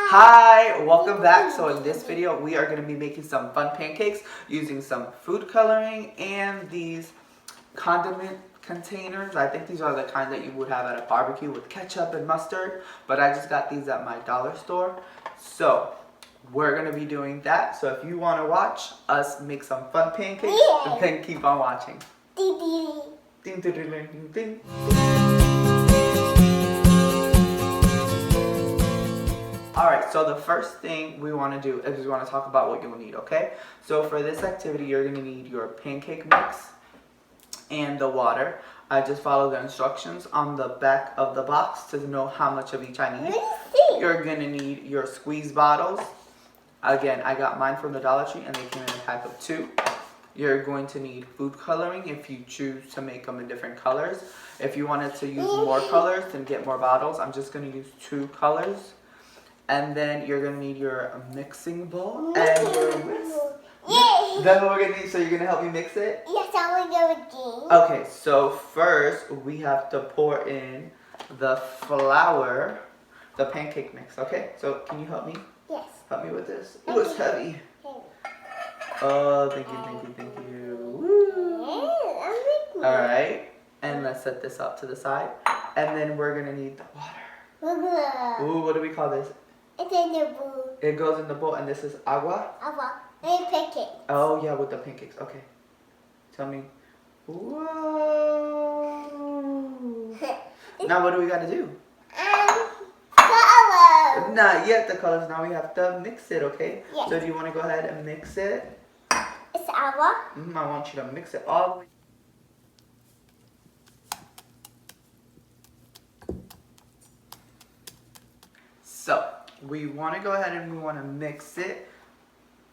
Hi, welcome back. So in this video, we are going to be making some fun pancakes using some food coloring and these condiment containers. I think these are the kind that you would have at a barbecue with ketchup and mustard, but I just got these at my dollar store. So we're going to be doing that. So if you want to watch us make some fun pancakes, then keep on watching. Ding, ding, ding, ding, ding, ding. Alright, so the first thing we want to do is we want to talk about what you'll need, okay? So for this activity, you're going to need your pancake mix and the water. I just follow the instructions on the back of the box to know how much of each I need. You're going to need your squeeze bottles. Again, I got mine from the Dollar Tree and they came in a pack of 2. You're going to need food coloring if you choose to make them in different colors. If you wanted to use more colors, then get more bottles. I'm just going to use 2 colors. And then you're going to need your mixing bowl and your whisk. That's what we're going to need. So you're going to help me mix it? Yes, I'm going to do. Okay, so first we have to pour in the flour, the pancake mix. Okay, so can you help me? Yes. Help me with this. Oh, it's heavy. Oh, thank you, thank you, thank you. Woo. All right, and let's set this up to the side. And then we're going to need the water. Ooh, what do we call this? It's in the bowl. It goes in the bowl, and this is agua? Agua. And pancake. Oh, yeah, with the pancakes. Okay. Tell me. Whoa. Now, what do we got to do? Color. Not yet the colors. Now we have to mix it, okay? Yes. So do you want to go ahead and mix it? It's agua. I want you to mix it all the way. So, we want to go ahead and we want to mix it.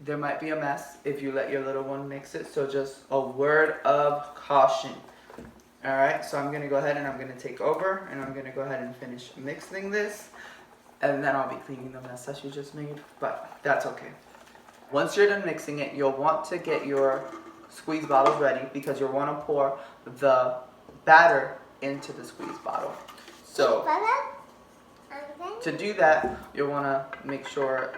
There might be a mess if you let your little one mix it, so just a word of caution. Alright, so I'm going to go ahead and I'm going to take over and I'm going to go ahead and finish mixing this. And then I'll be cleaning the mess that you just made, but that's okay. Once you're done mixing it, you'll want to get your squeeze bottles ready because you'll want to pour the batter into the squeeze bottle. So, to do that, you'll want to make sure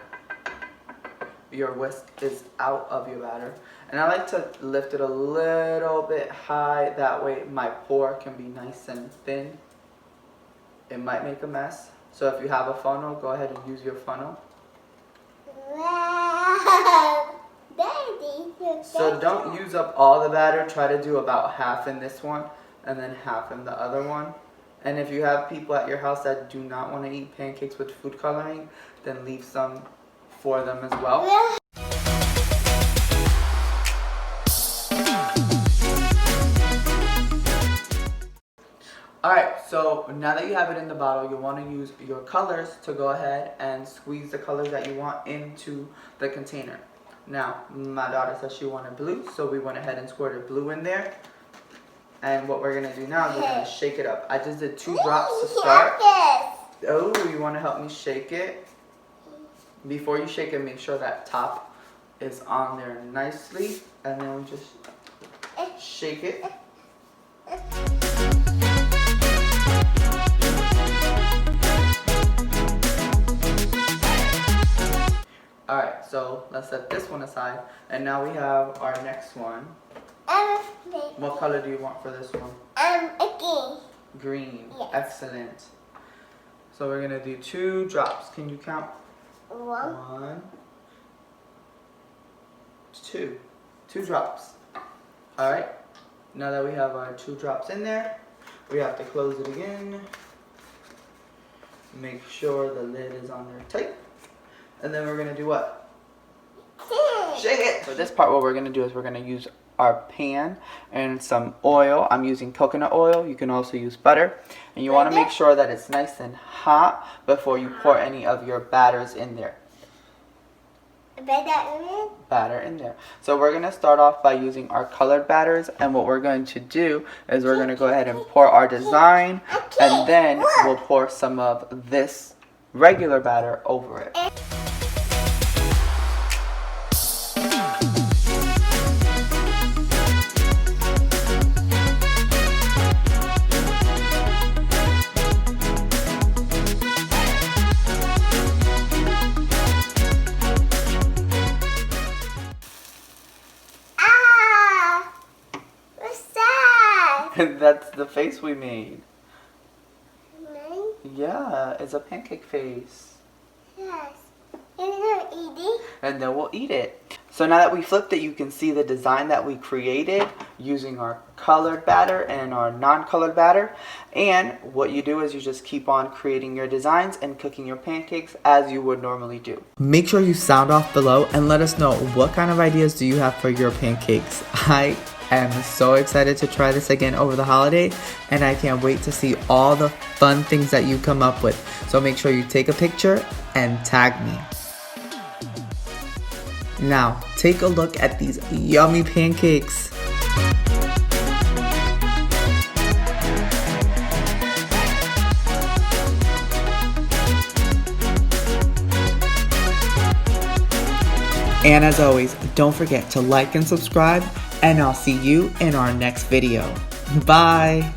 your whisk is out of your batter. And I like to lift it a little bit high, that way my pour can be nice and thin. It might make a mess, so if you have a funnel, go ahead and use your funnel. So don't use up all the batter, try to do about half in this one and then half in the other one. And if you have people at your house that do not want to eat pancakes with food coloring, then leave some for them as well. Alright, so now that you have it in the bottle, you'll want to use your colors to go ahead and squeeze the colors that you want into the container. Now, my daughter said she wanted blue, so we went ahead and squirted blue in there. And what we're going to do now is we're going to shake it up. I just did 2 drops to start. Oh, you want to help me shake it? Before you shake it, make sure that top is on there nicely. And then we just shake it. Alright, so let's set this one aside. And now we have our next one. What color do you want for this one? Green. Green. Yes. Excellent. So we're going to do 2 drops. Can you count? 1, 2. 2 drops. Alright. Now that we have our 2 drops in there, we have to close it again. Make sure the lid is on there tight. And then we're going to do what? Shake it! For this part, what we're going to do is we're going to use our pan and some oil. I'm using coconut oil. You can also use butter. And you want to make sure that it's nice and hot before you pour any of your batters in there. Batter in there. So we're going to start off by using our colored batters, and what we're going to do is we're going to go ahead and pour our design, and then we'll pour some of this regular batter over it. That's the face we made. Mine? Yeah, it's a pancake face. Yes. You're gonna eat it? And then we'll eat it. So now that we flipped it, you can see the design that we created using our colored batter and our non-colored batter. And what you do is you just keep on creating your designs and cooking your pancakes as you would normally do. Make sure you sound off below and let us know what kind of ideas do you have for your pancakes. I am so excited to try this again over the holiday, and I can't wait to see all the fun things that you come up with. So make sure you take a picture and tag me. Now, take a look at these yummy pancakes. And as always, don't forget to like and subscribe, and I'll see you in our next video. Bye!